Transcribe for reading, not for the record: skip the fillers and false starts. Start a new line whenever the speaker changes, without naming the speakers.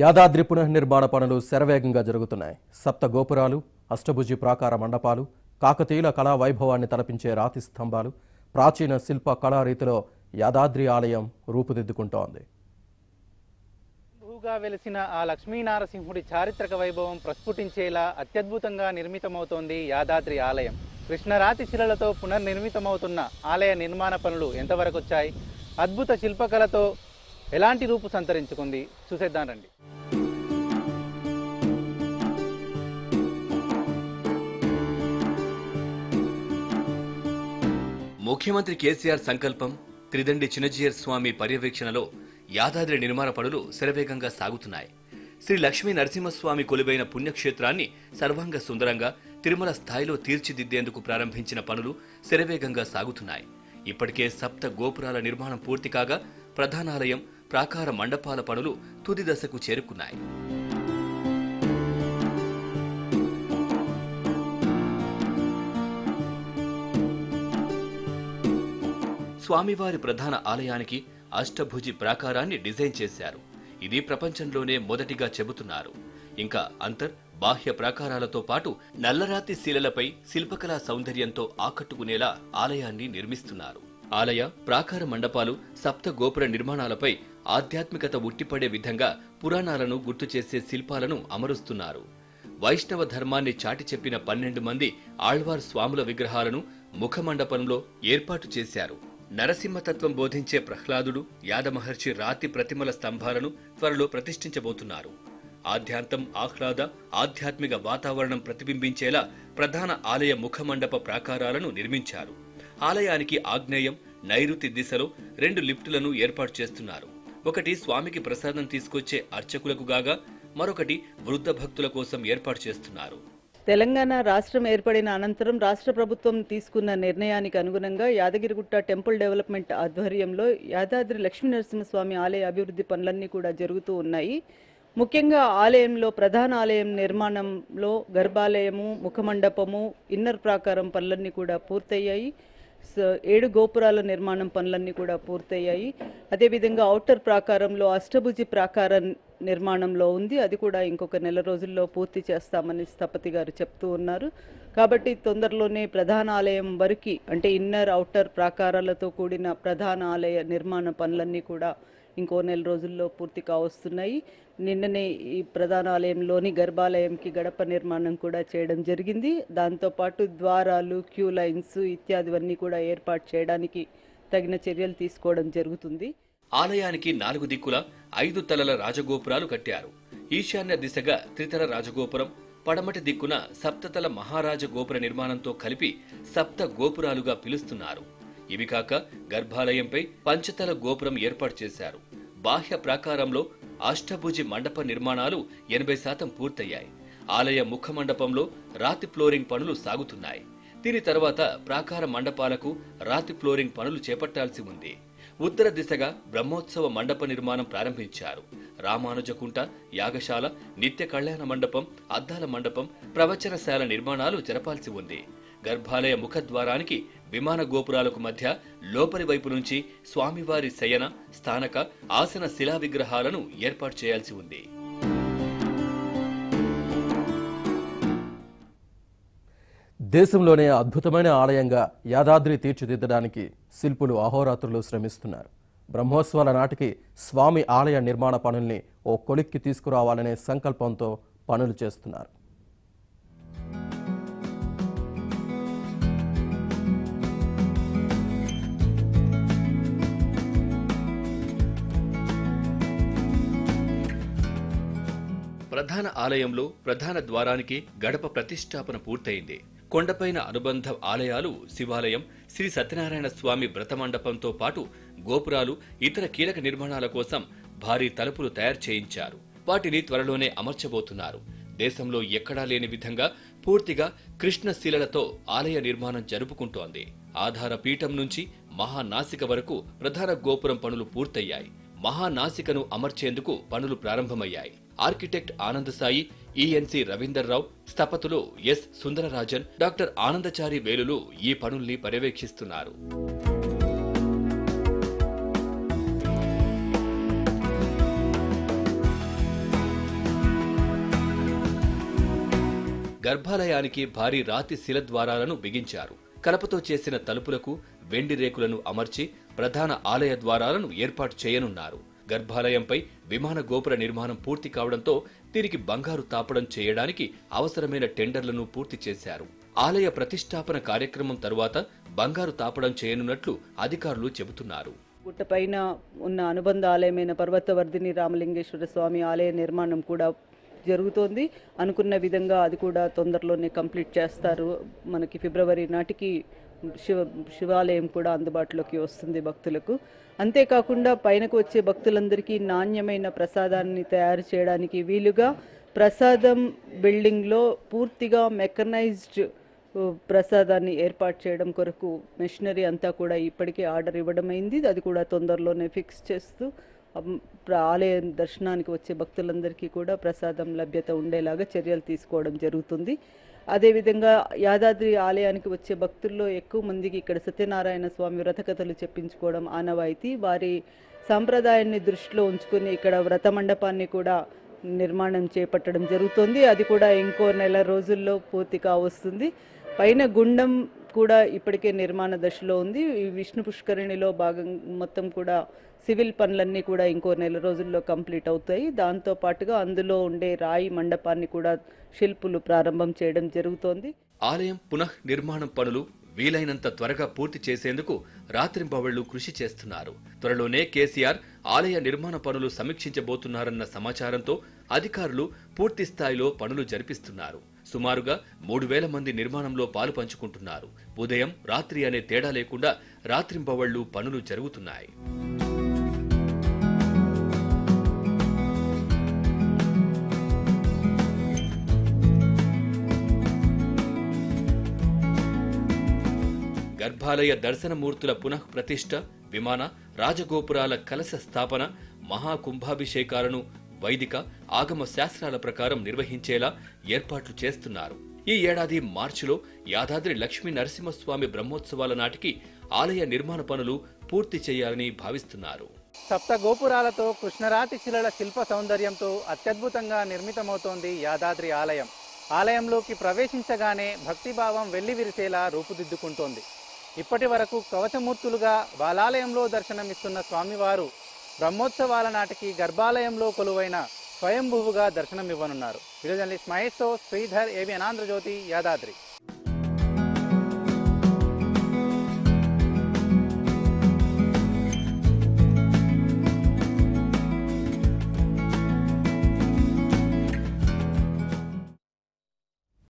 యాదాద్రి పునర్నిర్మాణ పనులు శరవేగంగా జరుగుతున్నాయి. సప్త గోపురాలు, అష్టభుజి ప్రాకార మండపాలు, కాకతీయుల కళా వైభవాన్ని తలపించే రాతి స్తంభాలు, ప్రాచీన శిల్ప కళారీతిలో యాదాద్రి ఆలయం రూపుదిద్దుకుంటోంది.
భూగా వెలిసిన ఆ లక్ష్మీనారసింహుడి చారిత్రక వైభవం ప్రస్ఫుటించేలా అత్యద్భుతంగా నిర్మితమవుతోంది యాదాద్రి ఆలయం. కృష్ణరాతి శిలలతో పునర్నిర్మితమవుతున్న ఆలయ నిర్మాణ పనులు ఎంతవరకు వచ్చాయి, అద్భుత శిల్పకళతో ఎలాంటి రూపు సంతరించుకుంది చూసేద్దాం రండి.
ముఖ్యమంత్రి కేసీఆర్ సంకల్పం, త్రిదండి చిన్నజీయర్ స్వామి పర్యవేక్షణలో యాదాద్రి నిర్మాణ పనులు శరవేగంగా సాగుతున్నాయి. శ్రీ లక్ష్మీ నరసింహస్వామి కొలువైన పుణ్యక్షేత్రాన్ని సర్వాంగ సుందరంగా తిరుమల స్థాయిలో తీర్చిదిద్దేందుకు ప్రారంభించిన పనులు శరవేగంగా సాగుతున్నాయి. ఇప్పటికే సప్త గోపురాల నిర్మాణం పూర్తి కాగా ప్రధానాలయం, ప్రాకార మండపాల పనులు తుది దశకు చేరుకున్నాయి. స్వామివారి ప్రధాన ఆలయానికి అష్టభుజి ప్రాకారాన్ని డిజైన్ చేశారు. ఇది ప్రపంచంలోనే మొదటిగా చెబుతున్నారు. ఇంకా బాహ్య ప్రాకారాలతో పాటు నల్లరాతి శిలలపై శిల్పకళా సౌందర్యంతో ఆకట్టుకునేలా ఆలయాన్ని నిర్మిస్తున్నారు. ఆలయ, ప్రాకార మండపాలు, సప్త గోపుర నిర్మాణాలపై ఆధ్యాత్మికత ఉట్టిపడే విధంగా పురాణాలను గుర్తు చేసే శిల్పాలను అమరుస్తున్నారు. వైష్ణవ ధర్మాన్ని చాటి చెప్పిన 12 మంది ఆళ్వార్ స్వాముల విగ్రహాలను ముఖమండపంలో ఏర్పాటు చేశారు. నరసింహతత్వం బోధించే ప్రహ్లాదుడు, యాదమహర్షి రాతి ప్రతిమల స్తంభాలను త్వరలో ప్రతిష్ఠించబోతున్నారు. ఆద్యాంతం ఆహ్లాద, ఆధ్యాత్మిక వాతావరణం ప్రతిబింబించేలా ప్రధాన ఆలయ ముఖమండప ప్రాకారాలను నిర్మించారు. ఆలయానికి ఆగ్నేయం, నైరుతి దిశలో 2 లిఫ్టులను ఏర్పాటు చేస్తున్నారు. ఒకటి స్వామికి ప్రసాదం తీసుకొచ్చే అర్చకులకు గాగా మరొకటి వృద్ధ భక్తుల కోసం ఏర్పాటు చేస్తున్నారు.
తెలంగాణ రాష్ట్రం ఏర్పడిన అనంతరం రాష్ట్ర ప్రభుత్వం తీసుకున్న నిర్ణయానికి అనుగుణంగా యాదగిరిగుట్ట టెంపుల్ డెవలప్మెంట్ ఆధ్వర్యంలో యాదాద్రి లక్ష్మీనరసింహస్వామి ఆలయ అభివృద్ధి పనులన్నీ కూడా జరుగుతూ ఉన్నాయి. ముఖ్యంగా ఆలయంలో ప్రధాన ఆలయం నిర్మాణంలో గర్భాలయము, ముఖమండపము, ఇన్నర్ ప్రాకారం పనులన్నీ కూడా పూర్తయ్యాయి. 7 గోపురాల నిర్మాణం పనులన్నీ కూడా పూర్తయ్యాయి. అదేవిధంగా ఔటర్ ప్రాకారంలో అష్టభుజి ప్రాకార నిర్మాణంలో ఉంది. అది కూడా ఇంకొక నెల రోజుల్లో పూర్తి చేస్తామని స్థపతి గారు చెప్తూ ఉన్నారు. కాబట్టి తొందరలోనే ప్రధాన ఆలయం వరకు, అంటే ఇన్నర్ ఔటర్ ప్రాకారాలతో కూడిన ప్రధాన ఆలయ నిర్మాణ పనులన్నీ కూడా ఇంకో నెల రోజుల్లో పూర్తి కావస్తున్నాయి. నిన్ననే ఈ ప్రధాన ఆలయంలోని గర్భాలయంకి గడప నిర్మాణం కూడా చేయడం జరిగింది. దాంతోపాటు ద్వారాలు, క్యూ లైన్స్ ఇత్యాదివన్నీ కూడా ఏర్పాటు చేయడానికి తగిన చర్యలు తీసుకోవడం జరుగుతుంది.
ఆలయానికి 4 దిక్కుల 5 తలల రాజగోపురాలు కట్టారు. ఈశాన్య దిశగా త్రితల రాజగోపురం, పడమటి దిక్కున సప్తతల మహారాజ గోపుర నిర్మాణంతో కలిపి సప్త గోపురాలుగా పిలుస్తున్నారు. ఇవి కాక గర్భాలయంపై పంచతల గోపురం ఏర్పాటు చేశారు. బాహ్య ప్రాకారంలో అష్టభుజి మండప నిర్మాణాలు 80% పూర్తయ్యాయి. ఆలయ ముఖ మండపంలో రాతి ఫ్లోరింగ్ పనులు సాగుతున్నాయి. దీని తర్వాత ప్రాకార మండపాలకు రాతి ఫ్లోరింగ్ పనులు చేపట్టాల్సి ఉంది. ఉత్తర దిశగా బ్రహ్మోత్సవ మండప నిర్మాణం ప్రారంభించారు. రామానుజకుంట, యాగశాల, నిత్య కళ్యాణ మండపం, అద్దాల మండపం, ప్రవచనశాల నిర్మాణాలు జరపాల్సి ఉంది. గర్భాలయ ముఖద్వారానికి విమాన గోపురాలకు మధ్య లోపలి వైపు నుంచి స్వామివారి శయన, స్థానక, ఆసన శిలా విగ్రహాలను ఏర్పాటు చేయాల్సి ఉంది.
దేశంలోనే అద్భుతమైన ఆలయంగా యాదాద్రి తీర్చిదిద్దడానికి శిల్పులు అహోరాత్రులు శ్రమిస్తున్నారు. బ్రహ్మోత్సవాల నాటికి స్వామి ఆలయ నిర్మాణ పనుల్ని ఓ కొలిక్కి తీసుకురావాలనే సంకల్పంతో పనులు చేస్తున్నారు.
ప్రధాన ఆలయంలో ప్రధాన ద్వారానికి గడప ప్రతిష్టాపన పూర్తయింది. కొండపైన అనుబంధ ఆలయాలు, శివాలయం, శ్రీ సత్యనారాయణ స్వామి వ్రతమండపంతో పాటు గోపురాలు, ఇతర కీలక నిర్మాణాల కోసం భారీ తలుపులు తయారు చేయించారు. వాటిని త్వరలోనే అమర్చబోతున్నారు. దేశంలో ఎక్కడా లేని విధంగా పూర్తిగా కృష్ణశిలలతో ఆలయ నిర్మాణం జరుపుకుంటోంది. ఆధార పీఠం నుంచి మహానాసిక వరకు ప్రధాన గోపురం పనులు పూర్తయ్యాయి. మహానాసికను అమర్చేందుకు పనులు ప్రారంభమయ్యాయి. ఆర్కిటెక్ట్ ఆనందసాయి, ఈఎన్సి రవీందర్రావు, స్థపతులు ఎస్ సుందరరాజన్, డాక్టర్ ఆనందచారి వేలులు ఈ పనుల్ని పర్యవేక్షిస్తున్నారు. గర్భాలయానికి భారీ రాతి శిల ద్వారాలను బిగించారు. కలపతో చేసిన తలుపులకు వెండి రేకులను అమర్చి ప్రధాన ఆలయ ద్వారాలను ఏర్పాటు చేయనున్నారు. గర్భాలయంపై విమాన గోపుర నిర్మాణం పూర్తి కావడంతో దీనికి బంగారు తాపడం చేయడానికి అవసరమైన టెండర్లను పూర్తి చేశారు. ఆలయ ప్రతిష్టాపన కార్యక్రమం తరువాత బంగారు తాపడం చేయనున్నట్లు అధికారులు చెబుతున్నారు.
గుట్టపైన ఉన్న అనుబంధ ఆలయమైన పర్వతవర్ధిని రామలింగేశ్వర స్వామి ఆలయ నిర్మాణం కూడా జరుగుతోంది. అనుకున్న విధంగా అది కూడా తొందరలోనే కంప్లీట్ చేస్తారు. మనకి ఫిబ్రవరి నాటికి శివాలయం కూడా అందుబాటులోకి వస్తుంది భక్తులకు. అంతేకాకుండా పైనకు వచ్చే భక్తులందరికీ నాణ్యమైన ప్రసాదాన్ని తయారు చేయడానికి వీలుగా ప్రసాదం బిల్డింగ్లో పూర్తిగా మెకనైజ్డ్ ప్రసాదాన్ని ఏర్పాటు చేయడం కొరకు మెషినరీ అంతా కూడా ఇప్పటికే ఆర్డర్ ఇవ్వడమైంది. అది కూడా తొందరలోనే ఫిక్స్ చేస్తూ ఆలయ దర్శనానికి వచ్చే భక్తులందరికీ కూడా ప్రసాదం లభ్యత ఉండేలాగా చర్యలు తీసుకోవడం జరుగుతుంది. అదేవిధంగా యాదాద్రి ఆలయానికి వచ్చే భక్తుల్లో ఎక్కువ మందికి ఇక్కడ సత్యనారాయణ స్వామి వ్రతకథలు చెప్పించుకోవడం ఆనవాయితీ. వారి సాంప్రదాయాన్ని దృష్టిలో ఉంచుకుని ఇక్కడ వ్రత మండపాన్ని కూడా నిర్మాణం చేపట్టడం జరుగుతుంది. అది కూడా ఇంకో నెల రోజుల్లో పూర్తి కావస్తుంది. పైన గుండం కూడా ఇప్పటికే నిర్మాణ దశలో ఉంది. ఈ విష్ణు పుష్కరిణిలో భాగం మొత్తం కూడా సివిల్ పనులన్నీ కూడా ఇంకో నెల రోజుల్లో కంప్లీట్ అవుతాయి. దాంతో పాటుగా అందులో ఉండే రాయి మండపాన్ని కూడా శిల్పులు ప్రారంభం చేయడం జరుగుతోంది.
ఆలయం పునః నిర్మాణం పనులు వీలైనంత త్వరగా పూర్తి చేసేందుకు రాత్రింబవళ్లు కృషి చేస్తున్నారు. త్వరలోనే కేసీఆర్ ఆలయ నిర్మాణ పనులు సమీక్షించబోతున్నారన్న సమాచారంతో అధికారులు పూర్తి స్థాయిలో పనులు జరిపిస్తున్నారు. సుమారుగా 3000 మంది నిర్మాణంలో పాలు పంచుకుంటున్నారు. ఉదయం రాత్రి అనే తేడా లేకుండా రాత్రింబవళ్లు పనులు జరుగుతున్నాయి. గర్భాలయ దర్శనమూర్తుల పునః ప్రతిష్ఠ, విమాన రాజగోపురాల కలశ స్థాపన, మహాకుంభాభిషేకాలను వైదిక ఆగమ శాస్త్రాల ప్రకారం నిర్వహించేలా ఏర్పాట్లు చేస్తున్నారు. ఈ ఏడాది మార్చిలో యాదాద్రి లక్ష్మీ నరసింహస్వామి బ్రహ్మోత్సవాల నాటికి ఆలయ నిర్మాణ పనులు పూర్తి చేయాలని భావిస్తున్నారు.
సప్త గోపురాలతో కృష్ణరాతి శిలల శిల్ప సౌందర్యంతో అత్యద్భుతంగా నిర్మితమవుతోంది యాదాద్రి ఆలయం. ఆలయంలోకి ప్రవేశించగానే భక్తిభావం వెల్లివిరిసేలా రూపుదిద్దుకుంటోంది. ఇప్పటి వరకు కవచమూర్తులుగా బాలాలయంలో దర్శనమిస్తున్న స్వామివారు బ్రహ్మోత్సవాల నాటికి గర్భాలయంలో కొలువైన స్వయంభువుగా దర్శనమివ్వనున్నారు. వీడియో జర్నలిస్ట్ మహేష్ తో శ్రీధర్, ఏబిఎన్ ఆంధ్రజ్యోతి, యాదాద్రి.